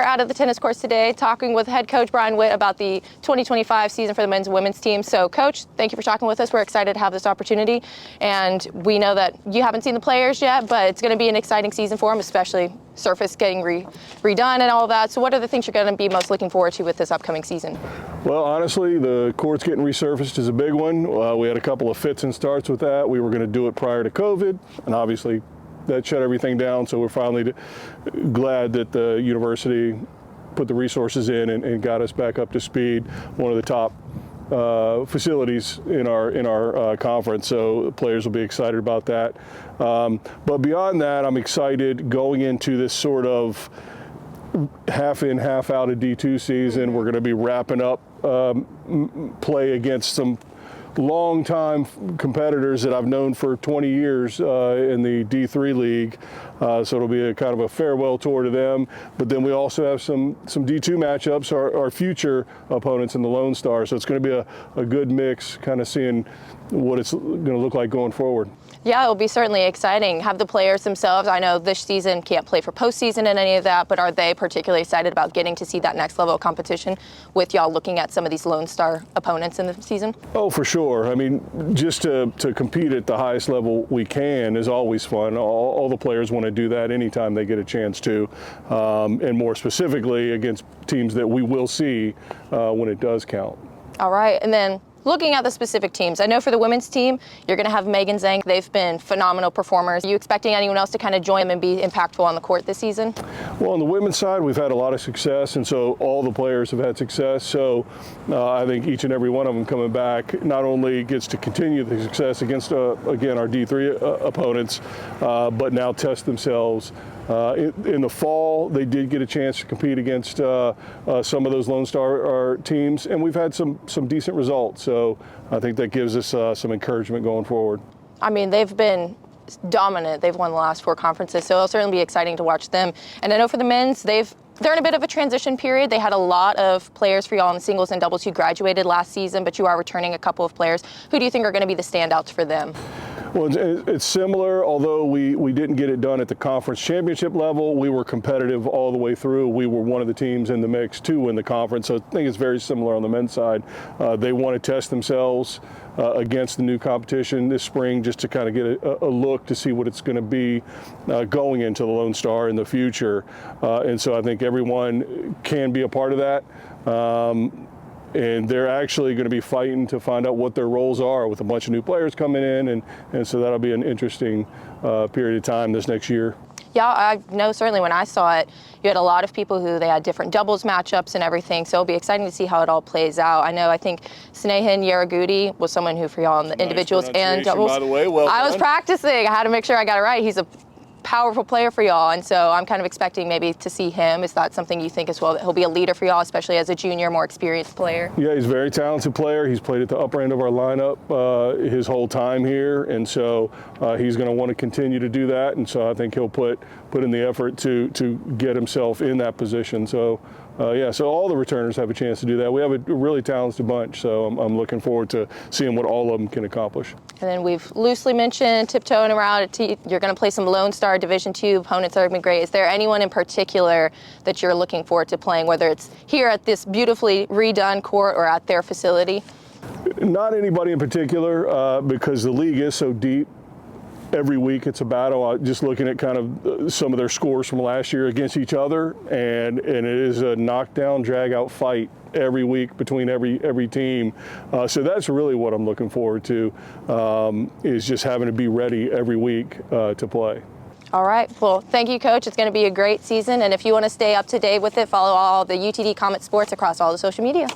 out of the tennis courts today talking with head coach Brian Witt about the 2025 season for the men's and women's team. So, Coach, thank you for talking with us. We're excited to have this opportunity. And we know that you haven't seen the players yet, but it's going to be an exciting season for them, especially surface getting redone and all of that. So what are the things you're going to be most looking forward to with this upcoming season? Well, honestly, the court's getting resurfaced is a big one. We had a couple of fits and starts with that. We were going to do it prior to COVID, and obviously that shut everything down. So we're finally glad that the university put the resources in and got us back up to speed. One of the top facilities in our conference, so players will be excited about that. But beyond that, I'm excited going into this sort of half in, half out of D2 season. We're going to be wrapping up play against some long-time competitors that I've known for 20 years in the D3 league. So it'll be a kind of a farewell tour to them. But then we also have some D2 matchups, our future opponents in the Lone Star. So it's going to be a good mix, kind of seeing what it's going to look like going forward. Yeah, it'll be certainly exciting. Have the players themselves, I know this season can't play for postseason and any of that, but are they particularly excited about getting to see that next level of competition with y'all looking at some of these Lone Star opponents in the season? Oh, for sure. I mean, just to compete at the highest level we can is always fun. All the players want to do that anytime they get a chance to, and more specifically against teams that we will see when it does count. All right, and then looking at the specific teams, I know for the women's team, you're going to have Megan Zhang. They've been phenomenal performers. Are you expecting anyone else to kind of join them and be impactful on the court this season? Well, on the women's side, we've had a lot of success, and so all the players have had success. So I think each and every one of them coming back not only gets to continue the success against, again, our D3 opponents, but now test themselves. In the fall, they did get a chance to compete against some of those Lone Star teams, and we've had some decent results. So I think that gives us some encouragement going forward. I mean, they've been dominant. They've won the last 4 conferences, so it'll certainly be exciting to watch them. And I know for the men's, they're in a bit of a transition period. They had a lot of players for y'all in the singles and doubles who graduated last season, but you are returning a couple of players. Who do you think are going to be the standouts for them? Well, it's similar, although we didn't get it done at the conference championship level. We were competitive all the way through. We were one of the teams in the mix to win the conference, so I think it's very similar on the men's side. They want to test themselves against the new competition this spring just to kind of get a look to see what it's going to be going into the Lone Star in the future. And so I think everyone can be a part of that. And they're actually going to be fighting to find out what their roles are with a bunch of new players coming in, and so that'll be an interesting period of time this next year. Yeah, I know certainly when I saw it, you had a lot of people who they had different doubles matchups and everything, so it'll be exciting to see how it all plays out. I think Snehan Yaragudi was someone who for y'all in the individuals and doubles. By the way, well I was practicing. I had to make sure I got it right. He's a powerful player for y'all, and so I'm kind of expecting maybe to see him. Is that something you think as well, that he'll be a leader for y'all, especially as a junior, more experienced player? Yeah, he's a very talented player. He's played at the upper end of our lineup his whole time here, and so he's going to want to continue to do that, and so I think he'll put in the effort to get himself in that position. So so all the returners have a chance to do that. We have a really talented bunch, so I'm looking forward to seeing what all of them can accomplish. And then we've loosely mentioned tiptoeing around. You're going to play some Lone Star Division II opponents that are going to be great. Is there anyone in particular that you're looking forward to playing, whether it's here at this beautifully redone court or at their facility? Not anybody in particular, because the league is so deep. Every week it's a battle. Just looking at kind of some of their scores from last year against each other, and it is a knockdown, drag-out fight every week between every team. So that's really what I'm looking forward to, is just having to be ready every week to play. All right. Well, thank you, Coach. It's going to be a great season, and if you want to stay up to date with it, follow all the UTD Comet Sports across all the social media.